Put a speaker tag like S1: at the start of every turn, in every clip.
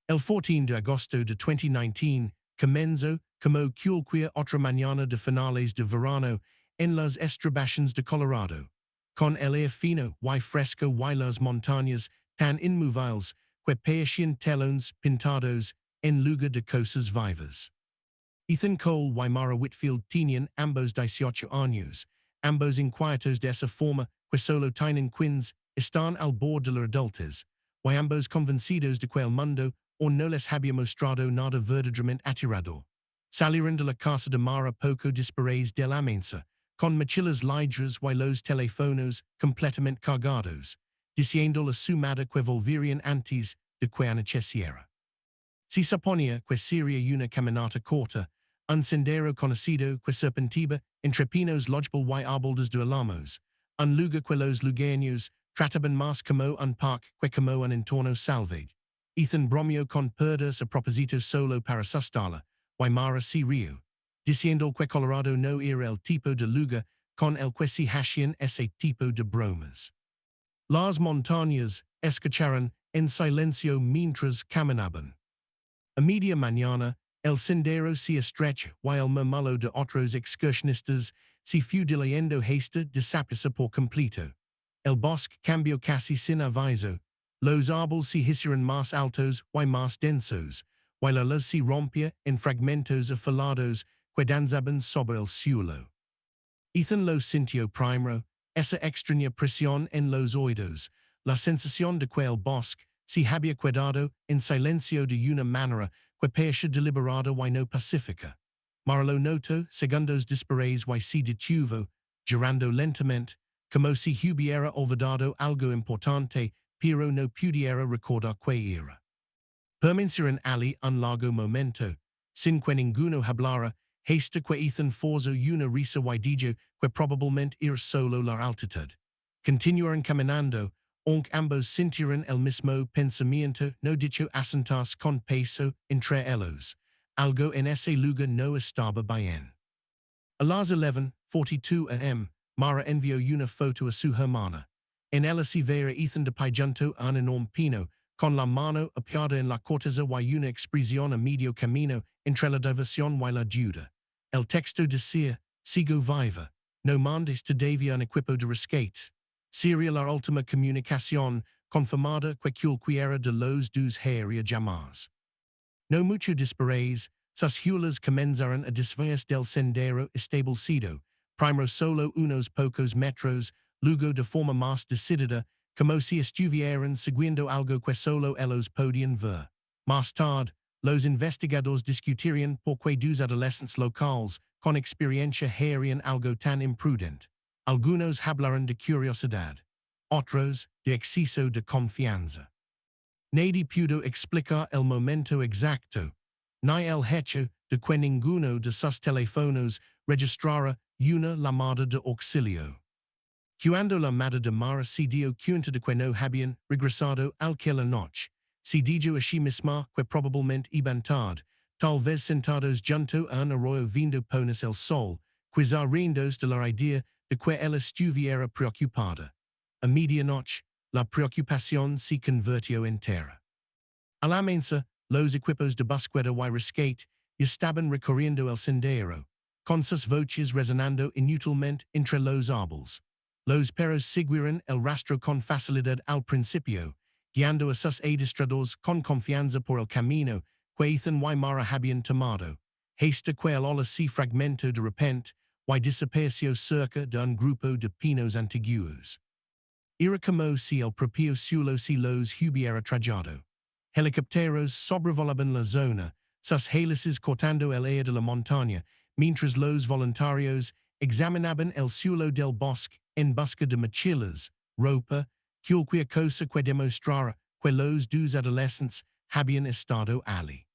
S1: El 14 de agosto de 2019, comenzó, como cualquier otra mañana de finales de verano, en las estribaciones de Colorado. Con el aire fino y fresco y las montañas tan inmovibles que parecían telones pintados en lugar de cosas vivas. Ethan Cole y Mara Whitfield tenían ambos 18 años, ambos inquietos de esa forma que solo tienen quienes están al borde de la adultez, y ambos convencidos de que el mundo o no les había mostrado nada verdaderamente aterrador. Salieron de la casa de Mara poco después de la mesa, con mochilas ligras y los teléfonos completamente cargados, diciendo a su madre que volverían antes de que anocheciera. Se suponía que sería una caminata corta, un sendero conocido que serpenteaba entre pinos lodgeable y árboles de álamos, un lugar que los lugareños trataban más como un parque que como un entorno salvaje. Ethan bromeó con perdas a propósito solo para asustarla, y Mara se rió, diciendo que Colorado no era el tipo de lugar con el que se hacían ese tipo de bromas. Las montañas escucharon en silencio mientras caminaban. A media mañana, el sendero se estrecha y el murmullo de otros excursionistas se fue diluyendo hasta desaparecer por completo. El bosque cambió casi sin aviso. Los árboles se hicieron más altos y más densos, y la luz se rompía en fragmentos afilados que danzaban sobre el cielo. Ethan lo sintió primero, esa extraña presión en los oídos, la sensación de que el bosque se había quedado en silencio de una manera que parecía deliberada y no pacífica. Mara lo notó segundos después y se detuvo, girando lentamente, como si hubiera olvidado algo importante, pero no pudiera recordar qué era. Permanecieron allí un largo momento, sin que ninguno hablara, hasta que Ethan forzó una risa y dijo que probablemente era solo la altitud. Continuaron caminando, aunque ambos sintieron el mismo pensamiento no dicho asentarse con peso entre ellos. Algo en ese lugar no estaba bien. A las 11:42 am, Mara envió una foto a su hermana. En ella se veía Ethan de pie junto a un enorme pino, con la mano apoyada en la corteza y una expresión a medio camino entre la diversión y la duda. El texto decía, sigo viva, no mandes todavía un equipo de rescate. Sería la última comunicación confirmada que cualquiera de los dos haría jamás. No mucho después, sus huellas comenzaron a desviarse del sendero establecido, primero solo unos pocos metros, luego de forma más decidida, como si estuvieran siguiendo algo que solo ellos podían ver. Más tarde, los investigadores discutirían por qué dos adolescentes locales con experiencia harían algo tan imprudente. Algunos hablaron de curiosidad, otros de exceso de confianza. Nadie pudo explicar el momento exacto, ni el hecho de que ninguno de sus teléfonos registrara una llamada de auxilio. Cuando la madre de Mara se dio cuenta de que no habían regresado aquella noche, se dijo a sí misma que probablemente iban tarde, tal vez sentados junto a un arroyo viendo ponerse el sol, quizá riéndose de la idea de que ella estuviera preocupada. A medianoche, la preocupación se convirtió en terror. A la mensa, los equipos de búsqueda y rescate estaban recorriendo el sendero, con sus voces resonando inútilmente entre los árboles. Los perros siguieron el rastro con facilidad al principio, guiando a sus adiestradores con confianza por el camino que Ethan y Mara habían tomado, hasta que el ola se fragmentó de repente y desapareció cerca de un grupo de pinos antiguos. Era como si el propio cielo se los hubiera tragado. Helicópteros sobrevolaban la zona, sus hélices cortando el aire de la montaña, mientras los voluntarios examinaban el suelo del bosque en busca de mochilas, ropa, cualquier cosa que demostrara que los dos adolescentes habían estado allí.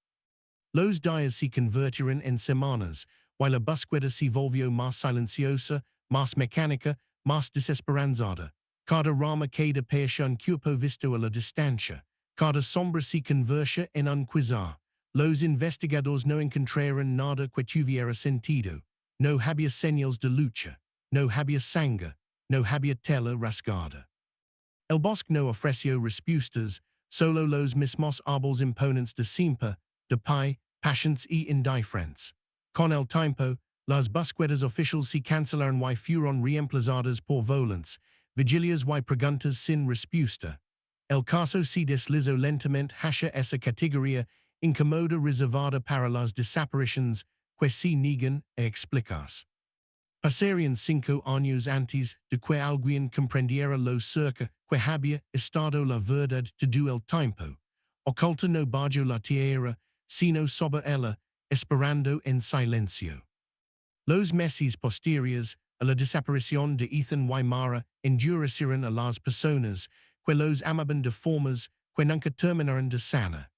S1: Los días se convirtieron en semanas, y la búsqueda se volvió más silenciosa, más mecánica, más desesperanzada. Cada rama queda parecía un cuerpo visto a la distancia. Cada sombra se convertía en un quasar. Los investigadores no encontraron nada que tuviera sentido. No había señales de lucha. No había sangre. No había tela rasgada. El bosque no ofreció respuestas, solo los mismos árboles imponentes de siempre, de pie, patience y indiferencia. Con el tiempo, las búsquedas oficiales se cancelaron y fueron reemplazadas por volants, vigilias y preguntas sin respuesta. El caso se deslizó lentamente hacia esa categoría incómoda reservada para las desapariciones que se niegan a explicarse. Pasarían 5 años antes de que alguien comprendiera lo cerca que había estado la verdad todo el tiempo. Oculta no bajo la tierra, sino sobre ella, esperando en silencio. Los meses posteriores a la desaparición de Ethan y Mara endurecieron a las personas que los amaban de formas que nunca terminaron de sanar.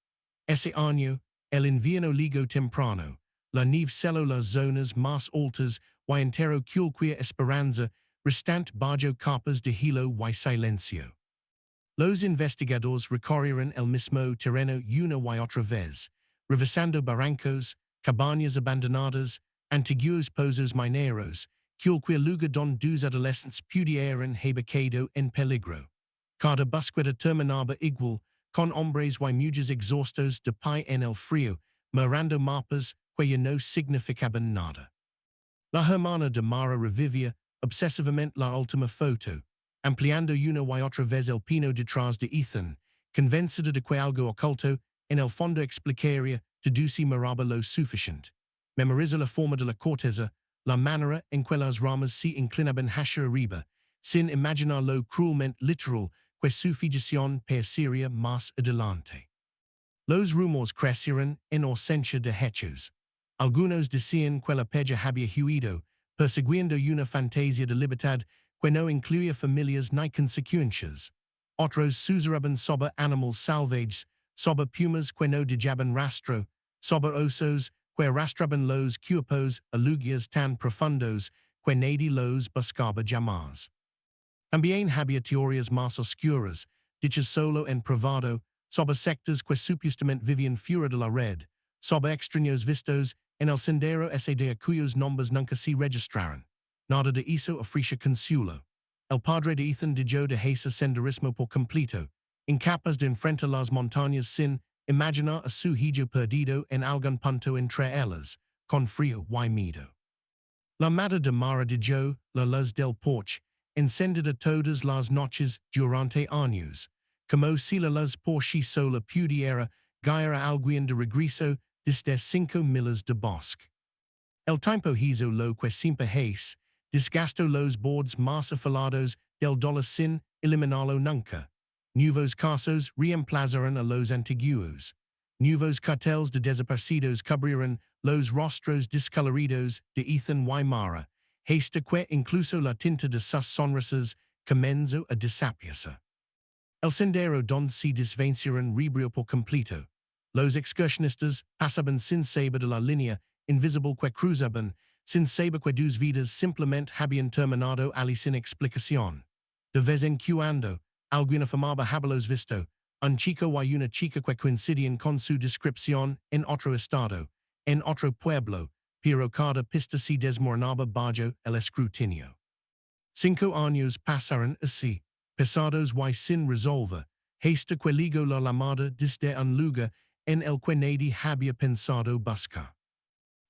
S1: Ese año, el invierno llegó temprano, la nieve celó las zonas más altas y enterró cualquier esperanza restante bajo capas de hielo y silencio. Los investigadores recorrieron el mismo terreno una y otra vez, revisando barrancos, cabañas abandonadas, antiguos pozos mineros, cualquier lugar donde dos adolescentes pudieran haber quedado en peligro. Cada búsqueda terminaba igual, con hombres y mujeres exhaustos de pie en el frío, mirando mapas que ya no significaban nada. La hermana de Mara revivía obsesivamente la última foto, ampliando una y otra vez el pino detrás de Ethan, convencida de que algo oculto en el fondo explicaría todo si miraba lo suficiente. Memorizó la forma de la corteza, la manera en que las ramas se inclinaban hacia arriba, sin imaginar lo cruelmente literal que su fijación parecería más adelante. Los rumores crecieron en ausencia de hechos. Algunos decían que la peña había huido, persiguiendo una fantasía de libertad que no incluía familias ni consecuencias. Otros susurraban sobre animales salvajes, sobre pumas que no dejaban rastro, sobre osos que arrastraban los cuerpos a lugares tan profundos que nadie los buscaba jamás. También había teorías más oscuras, dichas solo en privado, sobre sectas que supuestamente vivían fuera de la red, sobre extraños vistos en el sendero de cuyos nombres nunca se registraron. Nada de eso ofrecia consuelo. El padre de Ethan dejó de hacer senderismo por completo, incapaz de enfrentar las montañas sin imaginar a su hijo perdido en algún punto entre ellas, con frío y miedo. La madre de Mara dejó la luz del porche encendida todas las noches durante años, como si la luz por sí sola pudiera guiar a alguien de regreso desde 5 millas de bosque. El tiempo hizo lo que siempre hace, desgastó los bordes más afilados del dolor sin eliminarlo nunca. Nuevos casos reemplazaron a los antiguos. Nuevos carteles de desaparecidos cubrieron los rostros descoloridos de Ethan y Mara, hasta que incluso la tinta de sus sonrisas comenzó a desaparecer. El sendero donde se desvanecieron rebrió por completo. Los excursionistas pasaban sin saber de la línea invisible que cruzaban, sin saber que dos vidas simplemente habían terminado allí sin explicación. De vez en cuando, alguien afirmaba haberlos visto, un chico y una chica que coincidían con su descripción en otro estado, en otro pueblo, pero cada pista se desmoronaba bajo el escrutinio. 5 años pasaron así, pesados y sin resolver, hasta que llegó la llamada desde un lugar en el que nadie había pensado buscar.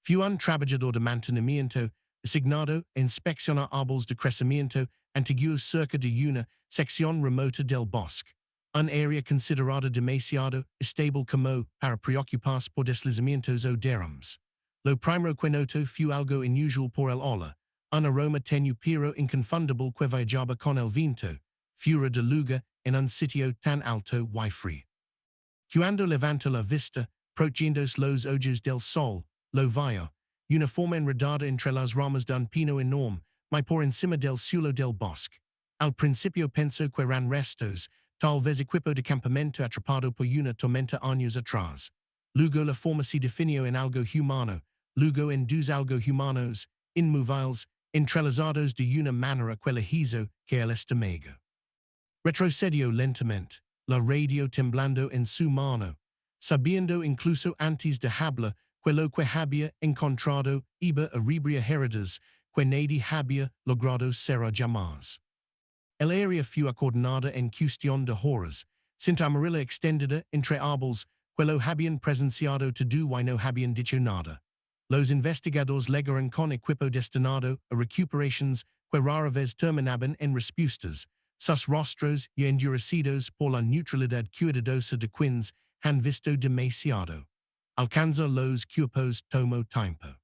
S1: Fue un trabajador de mantenimiento asignado a inspeccionar árboles de crecimiento antiguos cerca de una sección remota del bosque, un área considerada demasiado estable como para preocuparse por deslizamientos o derrumbes. Lo primero que notó fue algo inusual por el olor, un aroma tenue pero inconfundible que viajaba con el viento, fuera de lugar en un sitio tan alto y frío. Cuando levantó la vista, protegiéndose los ojos del sol, lo vio, una forma enredada entre las ramas de un pino enorme, muy por encima del suelo del bosque. Al principio pensó que eran restos, tal vez equipo de campamento atrapado por una tormenta años atrás. Luego la forma se definió en algo humano, luego en dos algo humanos, inmovibles, entrelazados de una manera que le hizo que el estómago. Retrocedió lentamente, la radio temblando en su mano, sabiendo incluso antes de hablar que lo que había encontrado iba a reabrir heridas que nadie había logrado cerrar jamás. El área fue acordonada en cuestión de horas, Sint amarilla extendida entre árboles, quello habían presenciado todo y no habían dicho nada. Los investigadores legaron con equipo destinado a recuperaciones que rara vez terminaban en respuestas. Sus rostros y endurecidos por la neutralidad cuidadosa de quienes han visto demasiado. Alcanza los cuerpos tomo tiempo.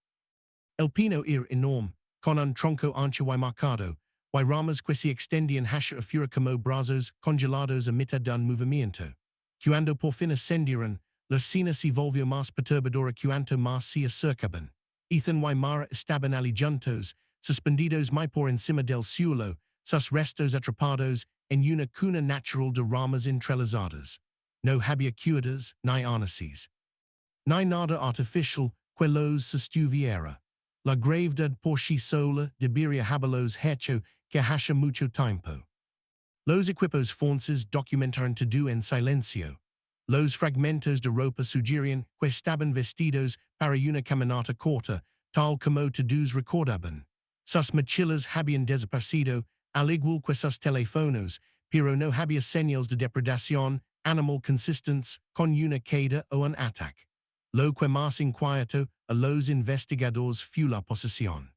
S1: El pino era enorme, con un tronco ancho y marcado, y ramas que se extendían hacia afuera como brazos congelados a mitad de un movimiento. Cuando por fin ascendieron, la escena se volvió más perturbadora cuanto más se acercaban. Ethan y Mara estaban allí juntos, suspendidos muy por encima del suelo, sus restos atrapados en una cuna natural de ramas entrelazadas. No había cuerdas, ni arneses, ni nada artificial que los sostuviera. La gravedad por sí sola debería haberlos hecho que hace mucho tiempo. Los equipos forenses documentaron todo en silencio. Los fragmentos de ropa sugerían que estaban vestidos para una caminata corta, tal como todos recordaban. Sus mochilas habían desaparecido, al igual que sus teléfonos, pero no había señales de depredación animal consistentes con una caída o un ataque. Lo que más inquieto a los investigadores fue la posición.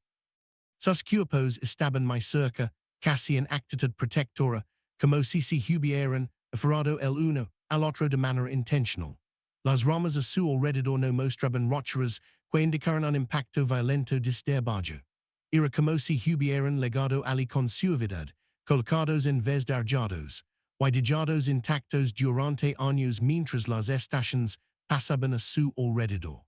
S1: Sus cuerpos estaban muy cerca, casi en actitud protectora, como si se hubieran aferrado el uno al otro de manera intencional. Las ramas a su alrededor no mostraban roturas que indicaran un impacto violento desde abajo. Era como si hubieran legado allí con suavidad, colocados en vez de arrojados, y dejados intactos durante años mientras las estaciones pasaban a su alrededor.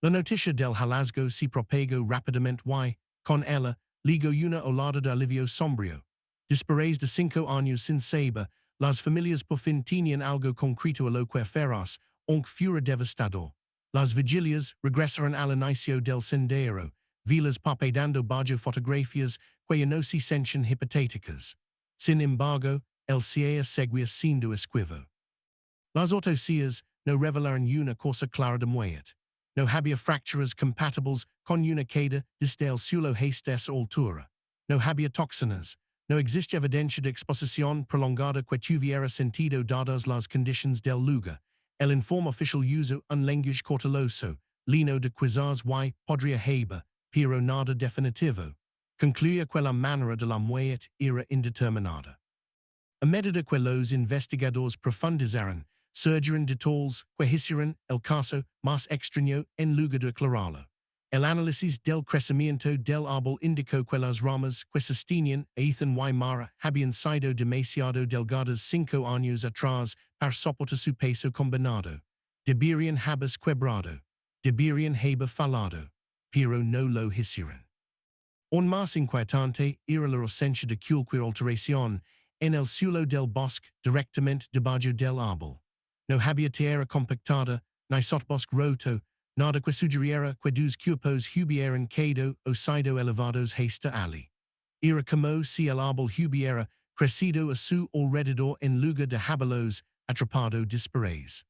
S1: La noticia del hallazgo se propagó rápidamente y, con ella, ligó una olada de alivio sombrío. Después de 5 años sin saber, las familias por fin tenían algo concreto a lo que aferrarse, aunque fuera devastador. Las vigilias regresaron al inicio del sendero, vilas parpadeando bajo fotografías que no se sentían hipotéticas. Sin embargo, el cielo seguía siendo esquivo. Las autopsias no revelaron una cosa clara de muerte. No había fracturas compatibles con una caída desde el suelo hasta esa altura. No había toxinas. No existe evidencia de exposición prolongada que tuviera sentido dadas las condiciones del lugar. El informe oficial usó un lenguaje cauteloso, lleno de quizás y podría haber, pero nada definitivo. Concluía que la manera de la muerte era indeterminada. A medida que los investigadores profundizaron, surgieron detalles que hicieron el caso más extraño en lugar de aclararlo. El análisis del crecimiento del árbol indicó que las ramas que sostenían a Ethan y Mara habían sido demasiado delgadas 5 años atrás para soportar su peso combinado. Deberían haberse quebrado. Deberían haber fallado. Pero no lo hicieron. Aún más inquietante era la ausencia de cualquier alteración en el suelo del bosque directamente debajo del árbol. No había tierra compactada, ni sotobosque roto, nada que sugiriera que dos cuerpos hubieran caído o sido elevados hasta allí. Era como si el árbol hubiera crecido a su alrededor en lugar de haberlos atrapado después.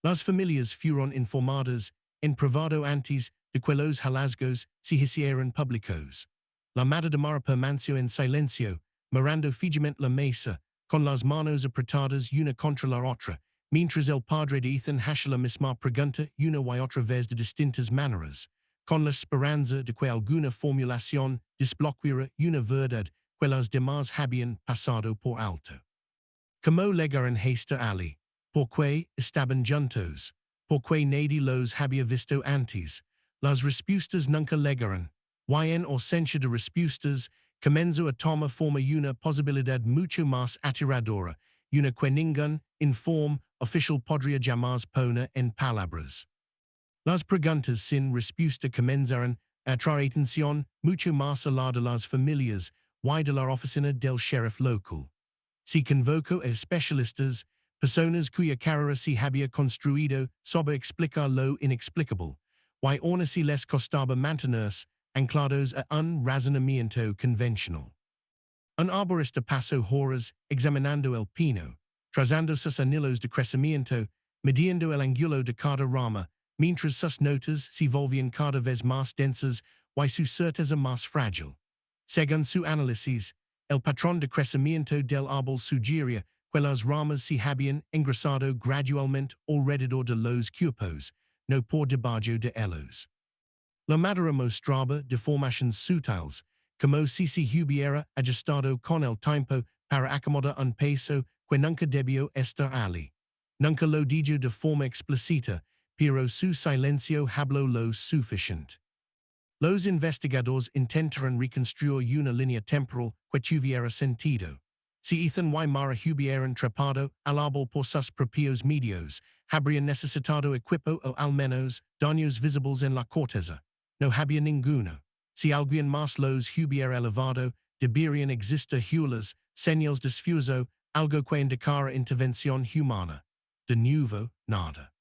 S1: Las familias fueron informadas en privado antes de que los hallazgos se hicieran públicos. La madre de Mara permaneció en silencio, mirando fijamente la mesa, con las manos apretadas una contra la otra, mientras el padre de Ethan hacía la misma pregunta una y otra vez de distintas maneras, con la esperanza de que alguna formulación desbloqueara una verdad que los demás habían pasado por alto. Como llegaron hasta allí? ¿Por qué estaban juntos? ¿Por qué nadie los había visto antes? Las respuestas nunca llegaron. Y en ausencia de respuestas, comenzó a tomar forma una posibilidad mucho más aterradora, una que ningún informe oficial podría jamás poner en palabras. Las preguntas sin respuesta comenzaron a atraer atención mucho más allá de las familias y de la oficina del sheriff local. Se convocó a especialistas, personas cuya carrera se había construido sobre explicar lo inexplicable, y aún así les costaba mantenerse anclados a un razonamiento convencional. Un arborista pasó horas examinando el pino, trazando sus anillos de crecimiento, midiendo el ángulo de cada rama, mientras sus notas se volvían cada vez más densas y su certeza más frágil. Según su análisis, el patrón de crecimiento del árbol sugería quelas ramas si habían ingresado gradualmente alrededor de los cuerpos, no por debajo de ellos. La madera mostraba deformaciones sutiles, como si se hubiera ajustado con el tiempo para acomodar un peso que nunca debió estar allí. Nunca lo dijo de forma explícita, pero su silencio habló lo suficiente. Los investigadores intentaron reconstruir una línea temporal que tuviera sentido. Si Ethan y Mara hubieran trepado al árbol por sus propios medios, habrían necesitado equipo o al menos daños visibles en la corteza. No había ninguno. Si alguien más los hubiera elevado, deberían existir huellas, señales de esfuerzo, algo que indicara intervención humana. De nuevo, nada.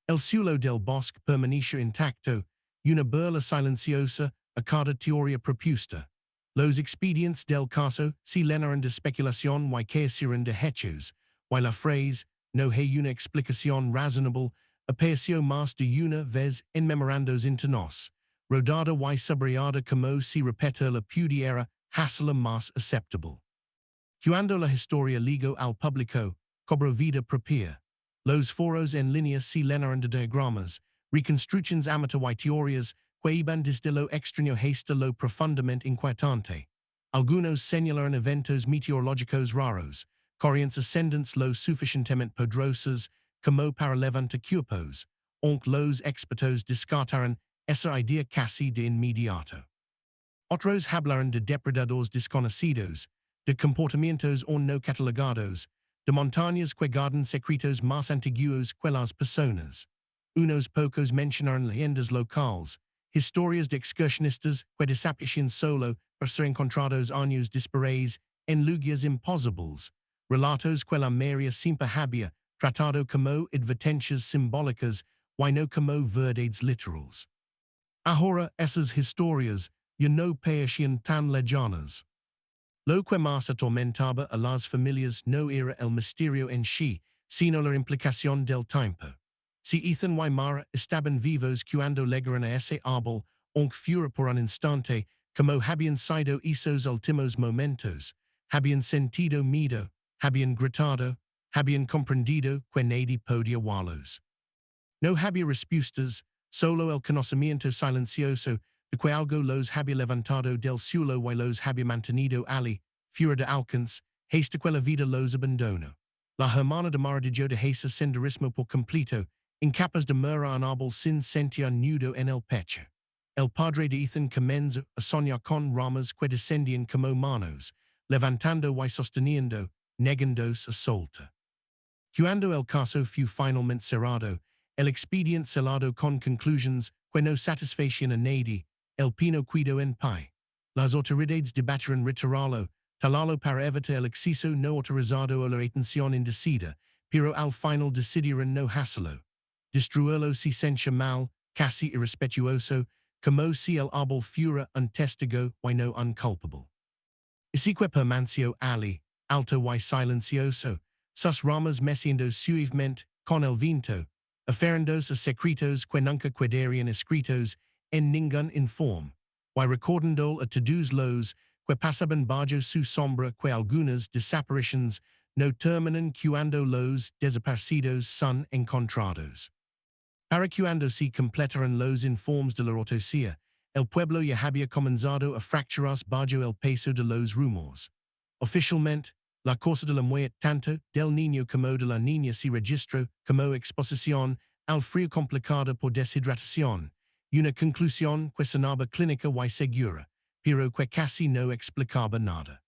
S1: El suelo del bosque permanecía intacto, una burla silenciosa a cada teoría propuesta. Los expedientes del caso se llenaron de especulación y carecieron de hechos, y la frase, no hay una explicación razonable, apareció más de una vez en memorandos internos, rodada y subrayada como si repetirla pudiera hacerla más aceptable. Cuando la historia llegó al público, cobró vida propia. Los foros en línea se llenaron de diagramas, reconstrucciones amateur y teorías que iban desde lo extraño hasta lo profundamente inquietante. Algunos señalaron eventos meteorológicos raros, corrientes ascendentes lo suficientemente poderosas como para levantar cuerpos, aunque los expertos descartaron esa idea casi de inmediato. Otros hablaron de depredadores desconocidos, de comportamientos aún no catalogados, de montañas que guardan secretos más antiguos que las personas. Unos pocos mencionaron leyendas locales, historias de excursionistas que desaparecieron solo por ser encontrados años después en lugares imposibles, relatos que la mayoría siempre había tratado como advertencias simbólicas y no como verdades literales. Ahora esas historias ya no parecían tan lejanas. Lo que más atormentaba a las familias no era el misterio en sí, sino la implicación del tiempo. Si Ethan y Mara estaban vivos cuando llegaron a ese árbol, aunque fuera por un instante, como habían sido esos últimos momentos, habían sentido miedo, habían gritado, habían comprendido que nadie podía verlos. No había respuestas, solo el conocimiento silencioso de que algo los había levantado del suelo y los había mantenido allí, fuera de alcance, hasta que la vida los abandonó. La hermana de Mara dejó de ese senderismo por completo, incapaz de mirar un árbol sin sentir un nudo en el pecho. El padre de Ethan comenzó a soñar con ramas que descendían como manos, levantando y sosteniendo, negándose a soltar. Cuando el caso fue finalmente cerrado, el expediente sellado con conclusiones que no satisfacían a nadie, el pino quedó en pie. Las autoridades debatieron retirarlo, talarlo para evitar el exceso no autorizado o la retención indecida, pero al final decidieron no hacerlo. Destruirlo se sentía mal, casi irrespetuoso, como si el árbol fuera un testigo y no un culpable. Así que permaneció allí, alto y silencioso, sus ramas meciendo suavemente con el viento, aferrándose a secretos que nunca quedarían escritos en ningún informe, y recordando a todos los que pasaban bajo su sombra que algunas desapariciones no terminan cuando los desaparecidos son encontrados. Para cuando se completaron los informes de la autopsia, el pueblo ya había comenzado a fracturarse bajo el peso de los rumores. Oficialmente, la causa de la muerte tanto del niño como de la niña se registró como exposición al frío complicada por deshidratación, una conclusión que sonaba clínica y segura, pero que casi no explicaba nada.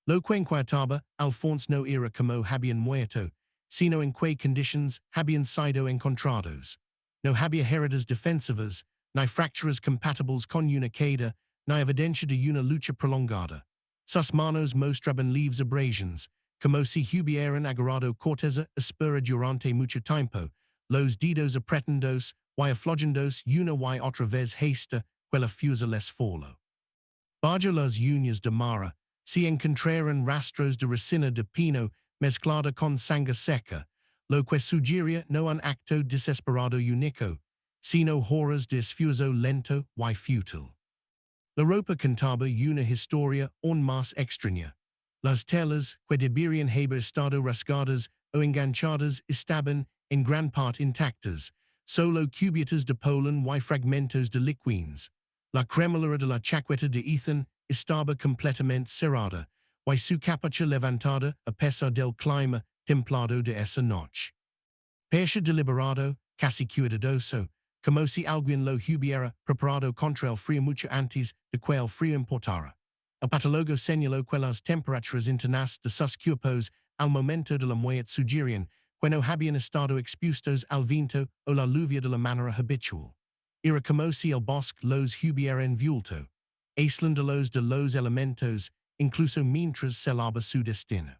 S1: Lo que inquietaba Alphonse no era como habían muerto, sino en qué conditions habían sido encontrados. No había heridas defensivas, ni fracturas compatibles con una caída, ni evidencia de una lucha prolongada. Sus manos mostraban leves abrasions, como si hubieran agarrado corteza áspera durante mucho tiempo, los dedos apretándose y aflojándose una y otra vez hasta que la fuerza les foló. Bajo las uñas de Mara se encontraron rastros de resina de pino mezclada con sangre seca, lo que sugería no un acto desesperado único, sino horas de esfuerzo lento y fútil. La ropa contaba una historia aún más extraña. Las telas, que debieran haber estado rasgadas o enganchadas estaban, en gran parte intactas, solo cubiertas de pollen y fragmentos de liquins. La cremallera de la chaqueta de Ethan estaba completamente cerrada, y su capucha levantada a pesar del clima templado de esa noche. Parecía deliberado, casi cuidadoso, como si alguien lo hubiera preparado contra el frío mucho antes de que el frío importara. El patólogo señaló que las temperaturas internas de sus cuerpos al momento de la muerte sugerían que no habían estado expuestos al viento o la lluvia de la manera habitual. Era como si el bosque los hubiera envuelto, aislándolos de los elementos, incluso mientras selaba su destino.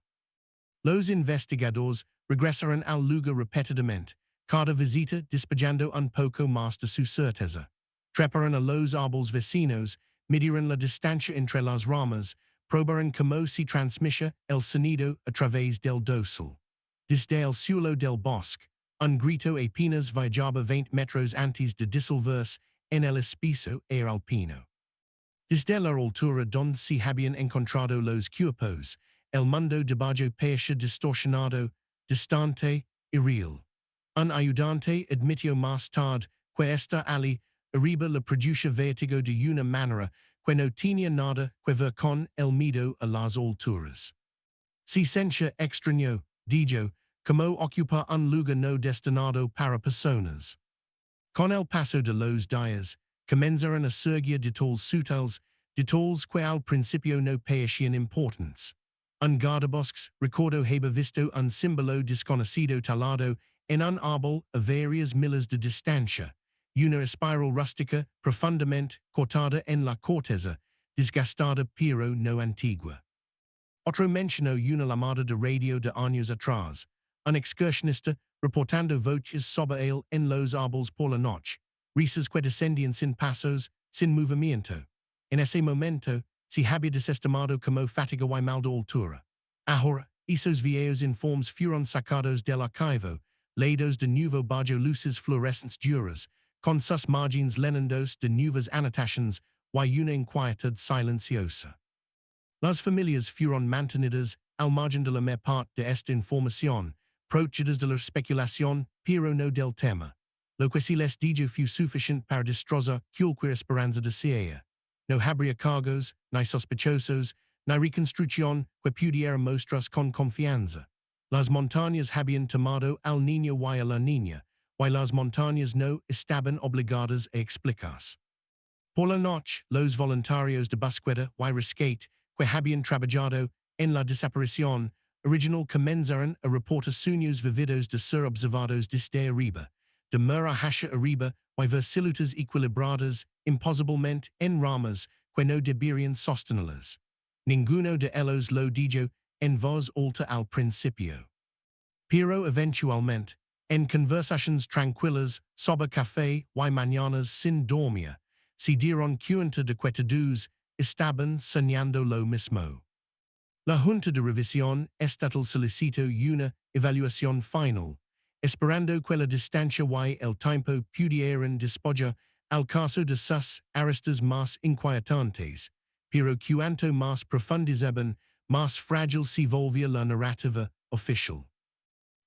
S1: Los investigadores regresaron al lugar repetidamente, cada visita despejando un poco más de su certeza. Treparon a los árboles vecinos, midieron la distancia entre las ramas, probaron cómo se transmitía el sonido a través del dosel. Desde el suelo del bosque, un grito apenas viajaba 20 metros antes de disolverse en el espacio air alpino. Desde la altura donde se habían encontrado los cuerpos, el mundo debajo parecía distorsionado, distante, irreal. Un ayudante admitió más tarde que esta allí arriba le produjo vértigo de una manera que no tenía nada que ver con el miedo a las alturas. Se sentía extraño, dijo, como ocupar un lugar no destinado para personas. Con el paso de los días, comenzaron a surgir detalles que al principio no parecían importantes. Un guardabosques recordó haber visto un símbolo desconocido talado en un árbol a varias miles de distancia, una espiral rústica profundamente cortada en la corteza, desgastada pero no antigua. Otro mencionó una llamada de radio de años atrás, un excursionista reportando voces sobre él en los árboles por la noche, risas que descendían sin pasos, sin movimiento. En ese momento, se había desestimado como fatiga y mal de altura. Ahora, esos viejos informes fueron sacados del archivo, leídos de nuevo bajo luces fluorescentes duras, con sus margins llenando de nuevas anotaciones y una inquietud silenciosa. Las familias fueron mantenidas al margen de la mayor parte de esta información, protegidas de la especulación, pero no del tema. Lo que se les dijo fue suficiente para destrozar cualquier esperanza de ciega. No habría cargos, ni sospechosos, ni reconstrucción que pudiera mostrarse con confianza. Las montañas habían tomado al niño y a la niña, y las montañas no estaban obligadas a explicarse. Por la noche, los voluntarios de búsqueda y rescate que habían trabajado en la desaparición original comenzaron a reportar sueños vividos de ser observados desde arriba, de mirar hacia arriba y ver siluetas equilibradas imposiblemente en ramas que no deberían sostenerlas. Ninguno de ellos lo dijo en voz alta al principio. Pero eventualmente, en conversaciones tranquilas sobre café y mañanas sin dormir, se dieron cuenta de que todos estaban soñando lo mismo. La Junta de Revisión Estatal solicitó una evaluación final, esperando que la distancia y el tiempo pudieran despejar al caso de sus aristas más inquietantes, pero cuanto más profundizaban, más frágil se volvía la narrativa oficial.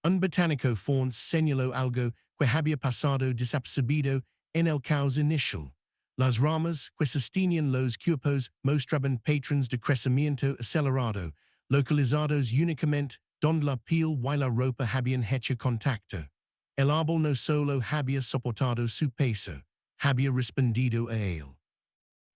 S1: Un botánico forense señaló algo que había pasado desapercibido en el caos inicial. Las ramas que sostenían los cuerpos mostraban patrones de crecimiento acelerado, localizados únicamente donde la piel y la ropa habían hecho contacto. El árbol no solo había soportado su peso, había respondido a él.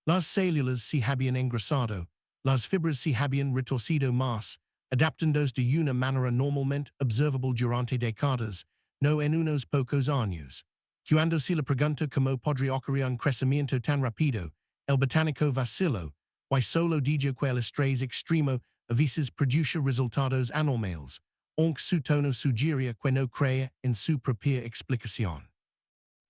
S1: Las células se habían engrosado, las fibras se habían retorcido más, adaptándose de una manera normalmente observable durante décadas, no en unos pocos años. Cuando se le pregunta cómo podría ocurrir un crecimiento tan rápido, el botánico vaciló, y solo dijo que el estrés extremo a veces produce resultados anormales, aunque su tono sugería que no creía en su propia explicación.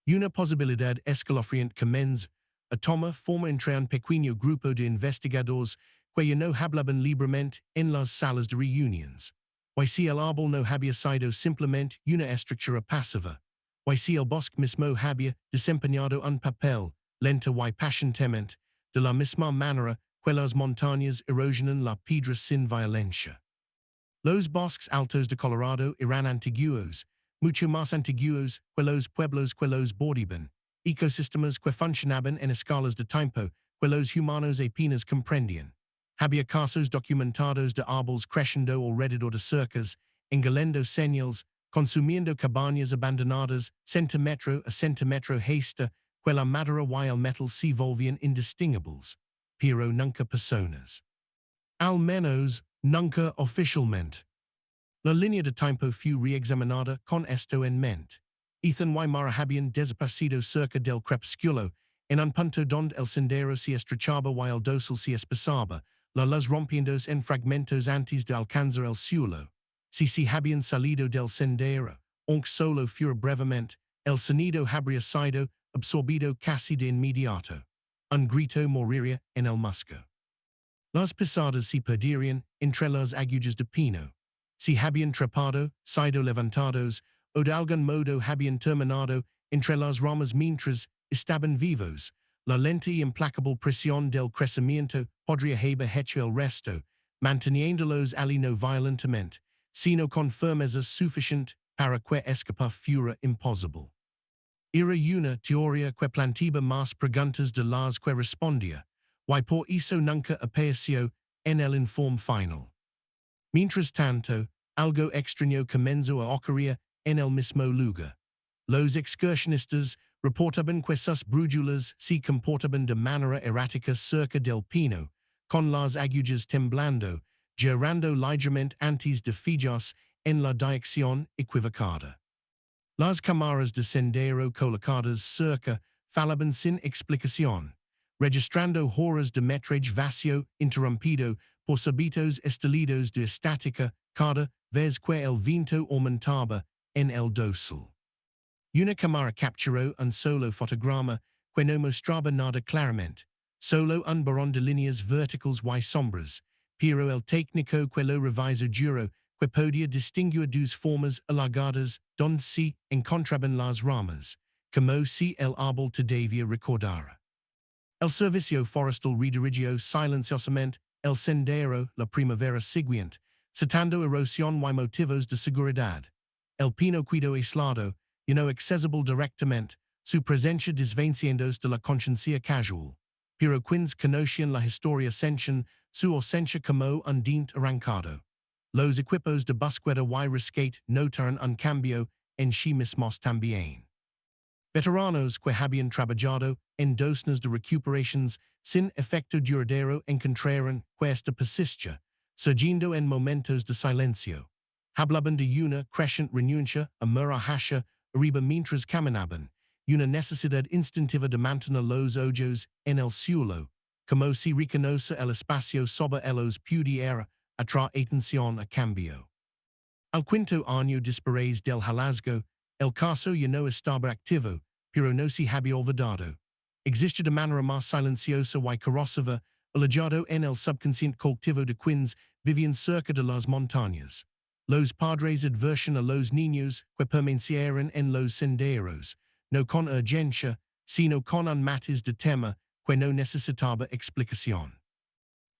S1: Una posibilidad escalofriante comenzó a tomar forma entre un pequeño grupo de investigadores que ya no hablaban libremente en las salas de reuniones. Y si el árbol no había sido simplemente una estructura pasiva, y si el bosque mismo había desempeñado un papel, lento y pacientemente, de la misma manera las montañas erosionan la piedra sin violencia. Los bosques altos de Colorado eran antiguos, mucho más antiguos que los pueblos que los bordeaban, ecosistemas que funcionaban en escalas de tiempo que los humanos apenas comprendían. Había casos documentados de árboles creciendo alrededor de cercas, engalando señales, consumiendo cabañas abandonadas, centímetro a centímetro hasta que la madera y el metal se volvían indistinguibles, pero nunca personas. Al menos, nunca oficialmente. La línea de tiempo fue reexaminada con esto en mente. Ethan y Mara habían desaparecido cerca del crepúsculo, en un punto donde el sendero se estrechaba y el dosel se espesaba, la luz rompiéndose en fragmentos antes de alcanzar el cielo. Si se habían salido del sendero, aunque solo fuera brevemente, el sonido habría sido absorbido casi de inmediato. Un grito moriría en el musgo. Las pisadas se perderían entre las agujas de pino. Si habían trepado, sido levantados, o de algún modo habían terminado entre las ramas mientras estaban vivos, la lenta y implacable presión del crecimiento podría haber hecho el resto, manteniéndolos allí no violentamente, sino con firmeza suficiente para que escapar fuera imposible. Era una teoría que planteaba más preguntas de las que respondía, y por eso nunca apareció en el informe final. Mientras tanto, algo extraño comenzó a ocurrir en el mismo lugar. Los excursionistas reportaban que sus brújulas se comportaban de manera errática cerca del pino, con las agujas temblando, girando ligeramente antes de fijarse en la dirección equivocada. Las cámaras de sendero colocadas cerca fallaban sin explicación, registrando horas de metraje vacío interrumpido por súbitos estallidos de estática cada vez que el viento aumentaba en el dosel. Una cámara capturó un solo fotograma que no mostraba nada claramente, solo un barón de líneas verticales y sombras, pero el técnico que lo revisó juró que podía distinguir dos formas alargadas donde se encontraban las ramas, como si el árbol todavía recordara. El servicio forestal redirigió silenciosamente el sendero la primavera siguiente, citando erosión y motivos de seguridad. El pino quedó aislado, y no accesible directamente, su presencia desvanciándose de la conciencia casual. Pero quienes conocían la historia sentían su ausencia como un diente arrancado. Los equipos de búsqueda y rescate notaron un cambio en sí mismos también. Veteranos que habían trabajado en docenas de recuperaciones sin efecto duradero encontraron que esta persistía, surgiendo en momentos de silencio. Hablaban de una creciente renuncia a marajar arriba mientras caminaban, una necesidad instintiva de mantener los ojos en el cielo, como si reconoce el espacio sobre ellos pudiera atraer atención a cambio. Al quinto año después del hallazgo, el caso ya no estaba activo, pero no se había olvidado. Existía de manera más silenciosa y corrosiva, alojado en el subconsciente colectivo de quienes vivían cerca de las montañas. Los padres advertían a los niños que permanecieran en los senderos, no con urgencia, sino con un matiz de tema que no necesitaba explicación.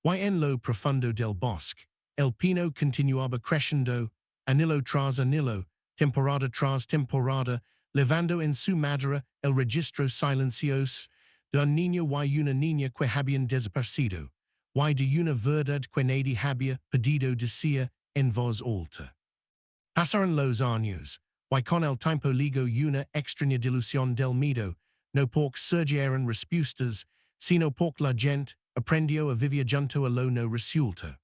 S1: Y en lo profundo del bosque, el pino continuaba creciendo, anillo tras anillo, temporada tras temporada, levando en su madera el registro silencioso de un niño y una niña que habían desaparecido, y de una verdad que nadie había podido decir en voz alta. Pasaron los años, y con el tiempo llegó una extraña dilución del miedo, no porque surgieran respuestas, sino porque la gente aprendió a vivir junto a lo no resuelto.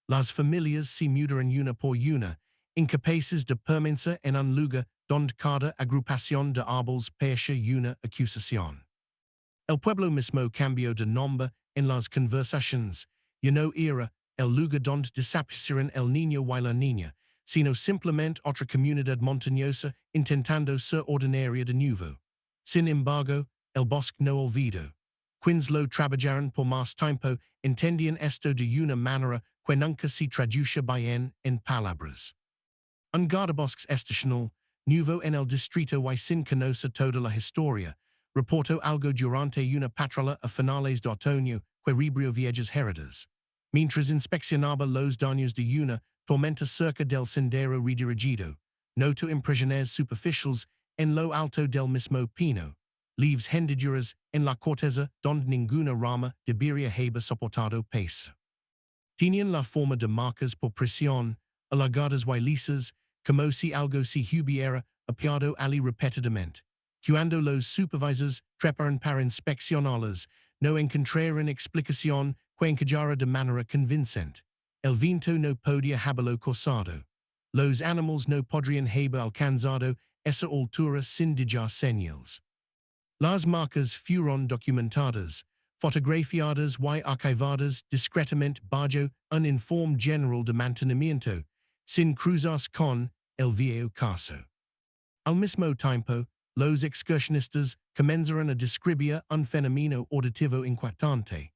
S1: Las familias se mudaron una por una, incapaces de permanecer en un lugar donde cada agrupación de árboles parecía una acusación. El pueblo mismo cambió de nombre en las conversaciones, ya no era el lugar donde desaparecieron el niño y la niña, sino simplemente otra comunidad montañosa intentando ser ordinaria de nuevo. Sin embargo, el bosque no olvidó. Quienes lo trabajaron por más tiempo entendían esto de una manera que nunca se traduce bien en palabras. Un guardabosques estacional, nuevo en el distrito y sin conocer toda la historia, reportó algo durante una patrulla a finales de otoño queribrio viejas heridas. Mientras inspeccionaba los daños de una tormenta cerca del sendero redirigido, noto impresiones superficiales en lo alto del mismo pino, leaves hendiduras en la corteza donde ninguna rama debería haber soportado peso. Tenían la forma de marcas por presión, alargadas y lisas, como si algo se hubiera apiado allí repetidamente. Cuando los supervisors treparon para inspeccionarlas, no encontraron explicación que encajara de manera convincente. El viento no podía haberlo causado. Los animales no podrían haber alcanzado esa altura sin dejar señales. Las marcas fueron documentadas, fotografiadas y archivadas discretamente bajo un informe general de mantenimiento, sin cruzarse con el viejo caso. Al mismo tiempo, los excursionistas comenzaron a describir un fenómeno auditivo inquietante.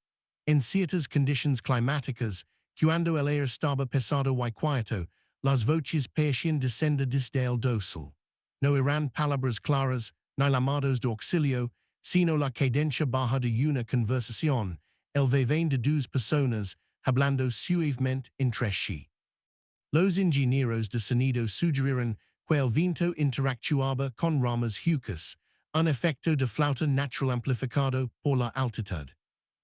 S1: En ciertas condiciones climáticas, cuando el aire estaba pesado y quieto, las voces parecían descender desde el dosel. No eran palabras claras, ni llamados de auxilio, sino la cadencia baja de una conversación, el vaivén de dos personas, hablando suavemente entre sí. Los ingenieros de sonido sugirieron que el viento interactuaba con ramas huecas, un efecto de flauta natural amplificado por la altitud.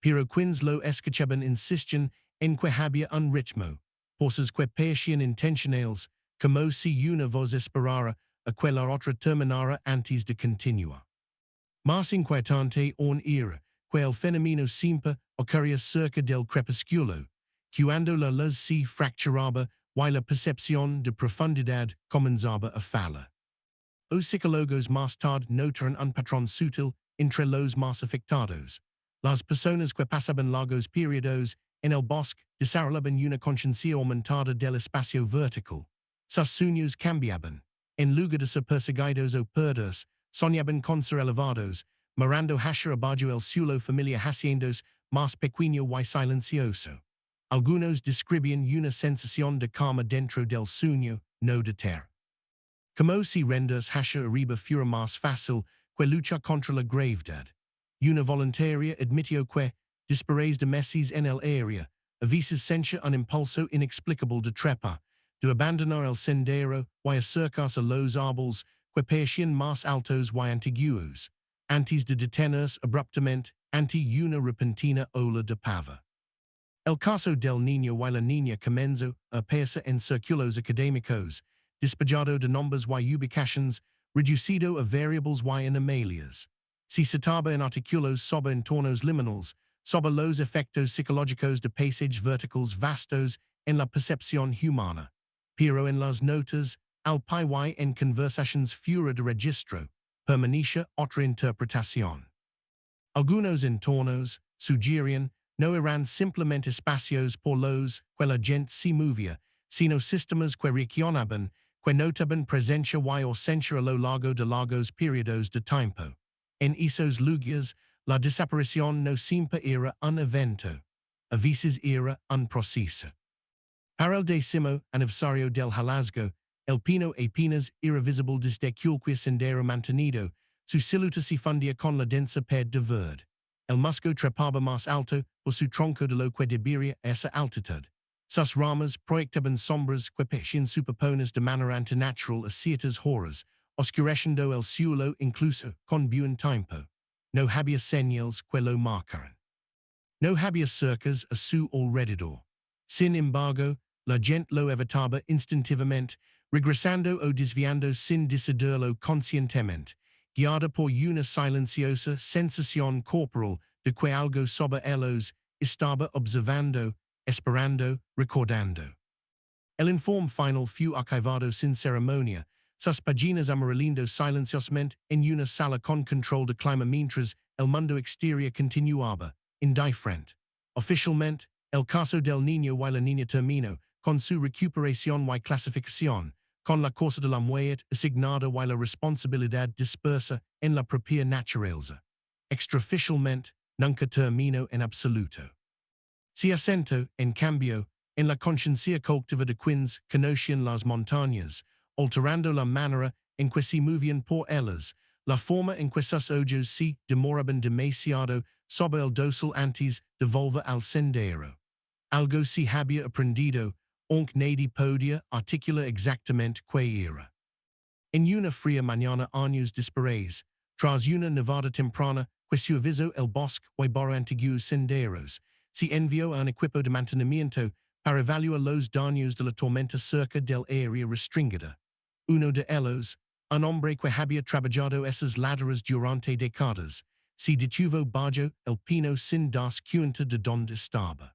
S1: Pero quienes lo escuchaban insistían en que había un ritmo, cosas que parecían intencionales, como si una voz esperara a que la otra terminara antes de continuar. Más inquietante aún era que el fenómeno siempre ocurría cerca del crepúsculo, cuando la luz se fracturaba y la percepción de profundidad comenzaba a fallar. Los psicólogos más tarde notaron un patrón sutil entre los más afectados. Las personas que pasaban largos periodos en el bosque desarrollaban una conciencia aumentada del espacio vertical. Sus sueños cambiaban. En lugar de ser perseguidos o perdidos, soñaban con ser elevados, mirando hacia abajo el cielo familiar haciendos más pequeño y silencioso. Algunos describían una sensación de calma dentro del sueño, no de terror. Como si rendirse hacia arriba fuera más fácil que luchar contra la gravedad. Una voluntaria admitió que, después de meses en el área, a veces sentía un impulso inexplicable de trepar, de abandonar el sendero y acercarse a los árboles que parecían más altos y antiguos, antes de detenerse abruptamente ante una repentina ola de pava. El caso del niño y la niña comenzó a aparecer en círculos académicos, despejado de nombres y ubicaciones, reducido a variables y anomalias. Se citaba en artículos sobre entornos liminales, sobre los efectos psicológicos de paisajes verticales vastos en la percepción humana. Pero en las notas, al pie y en conversaciones fuera de registro, permanecía otra interpretación. Algunos entornos, sugerían, no eran simplemente espacios por los que la gente se movía, sino sistemas que reaccionaban, que notaban presencia y ausencia a lo largo de largos periodos de tiempo. En esos lugares, la desaparición no siempre era un evento, a veces era un proceso. Para el 10º aniversario del hallazgo, el pino apenas era visible desde cualquier sendero mantenido, su silueta se fundía con la densa ped de verde. El musgo trepaba más alto por su tronco de lo que debería esa altitud. Sus ramas proyectaban sombras que parecían superponerse de manera antinatural a ciertas horas, oscureciendo el cielo incluso con buen tiempo. No había señales que lo marcaran. No había cercas a su alrededor. Sin embargo, la gente lo evitaba instintivamente, regresando o desviando sin decidirlo conscientemente, guiada por una silenciosa sensación corporal de que algo sobre ellos estaba observando, esperando, recordando. El informe final fue archivado sin ceremonia, sus páginas amarillando silenciosamente en una sala con control de clima mientras el mundo exterior continuaba, indiferente. Oficialmente, el caso del niño y la niña terminó, con su recuperación y clasificación, con la causa de la muerte asignada y la responsabilidad dispersa en la propia naturaleza. Extraoficialmente, nunca terminó en absoluto. Se asentó, en cambio, en la conciencia colectiva de quienes conocían las montañas, alterando la manera en que se movían por ellas, la forma en que sus ojos se demoraban demasiado sobe el dosel antes de volver al sendero. Algo si había aprendido, aunque nadie podía articular exactamente qué era. En una fría mañana años después, tras una nevada temprana, que supervisó el bosque y barro antiguos senderos, se envió a un equipo de mantenimiento para evaluar los daños de la tormenta cerca del área restringida. Uno de ellos, un hombre que había trabajado esas laderas durante décadas, se detuvo bajo el pino sin das cuenta de donde estaba.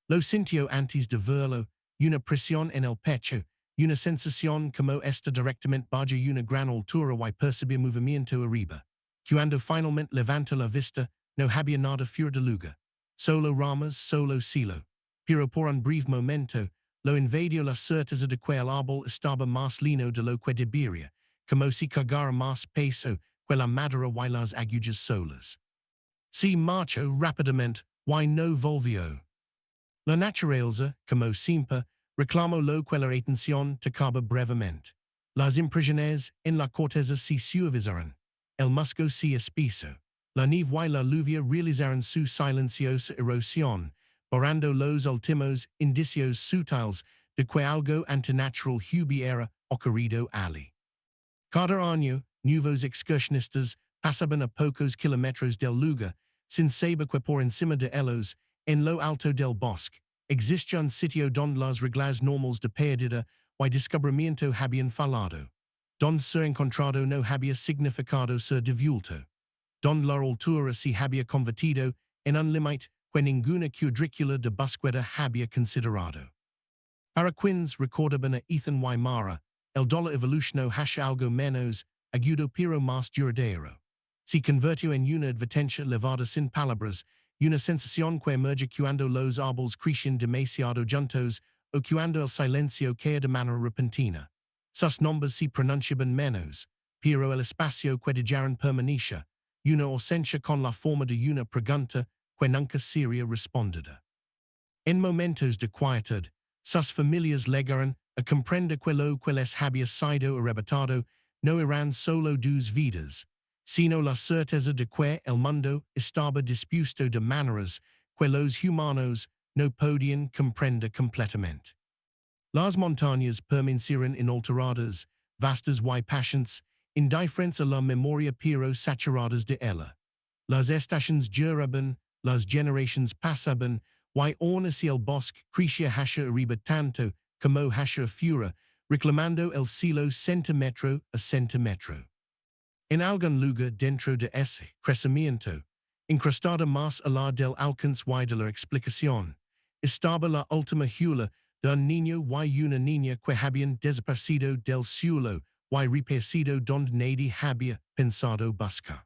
S1: Lo sintió antes de verlo, una presión en el pecho, una sensación como esta directamente bajo una gran altura y percibir movimiento arriba. Cuando finalmente levantó la vista, no había nada fuera de lugar. Solo ramas, solo cielo. Pero por un breve momento, lo invadió la certeza de que el árbol estaba más lino de lo que debería, como si cargara más peso que la madera y las agujas solas. Se marchó rápidamente, y no volvió. La naturaleza, como siempre, reclamó lo que la atención tocaba brevemente. Las impresiones en la corteza se suavizaron. El musgo se espeso. La nieve y la lluvia realizaron su silenciosa erosión, borrando los últimos indicios sutiles de que algo antinatural hubiera ocurrido allí. Cada año, nuevos excursionistas pasaban a pocos kilómetros del lugar, sin saber que por encima de ellos, en lo alto del bosque, existía un sitio donde las reglas normales de pérdida y descubrimiento habían fallado, donde ser encontrado no había significado ser devuelto, donde la altura se había convertido en un límite que ninguna cuadrícula de búsqueda había considerado. Para quienes recordaban a Ethan y Mara, el dolor evolucionó hacia algo menos agudo pero más duradero. Se convirtió en una advertencia levada sin palabras, una sensación que emerge cuando los árboles crecen demasiado juntos o cuando el silencio cae de manera repentina. Sus nombres se pronunciaban menos, pero el espacio que dejaron permanecía, una ausencia con la forma de una pregunta que nunca sería respondida. En momentos de quietud, sus familias llegaron a comprender que lo que les había sido arrebatado no eran solo dos vidas, sino la certeza de que el mundo estaba dispuesto de maneras que los humanos no podían comprender completamente. Las montañas permanecieron inalteradas, vastas y pacientes, indiferentes a la memoria pero saturadas de ella. Las estaciones duraban, las generaciones pasaban, y aún así el bosque crecía hacia arriba tanto como hacia afuera, reclamando el cielo centímetro a centímetro. En algún lugar dentro de ese crecimiento, incrustada más allá del alcance y de la explicación, estaba la última hula de un niño y una niña que habían desaparecido del cielo y reaparecido donde nadie había pensado buscar.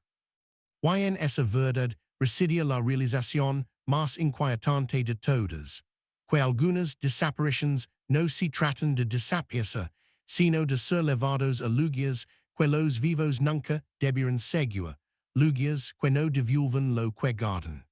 S1: Y en esa verdad residía la realización más inquietante de todas, que algunas desapariciones no se tratan de desaparecer, sino de ser levados a lugares que los vivos nunca debieron seguir, lugares que no devuelven lo que guardan.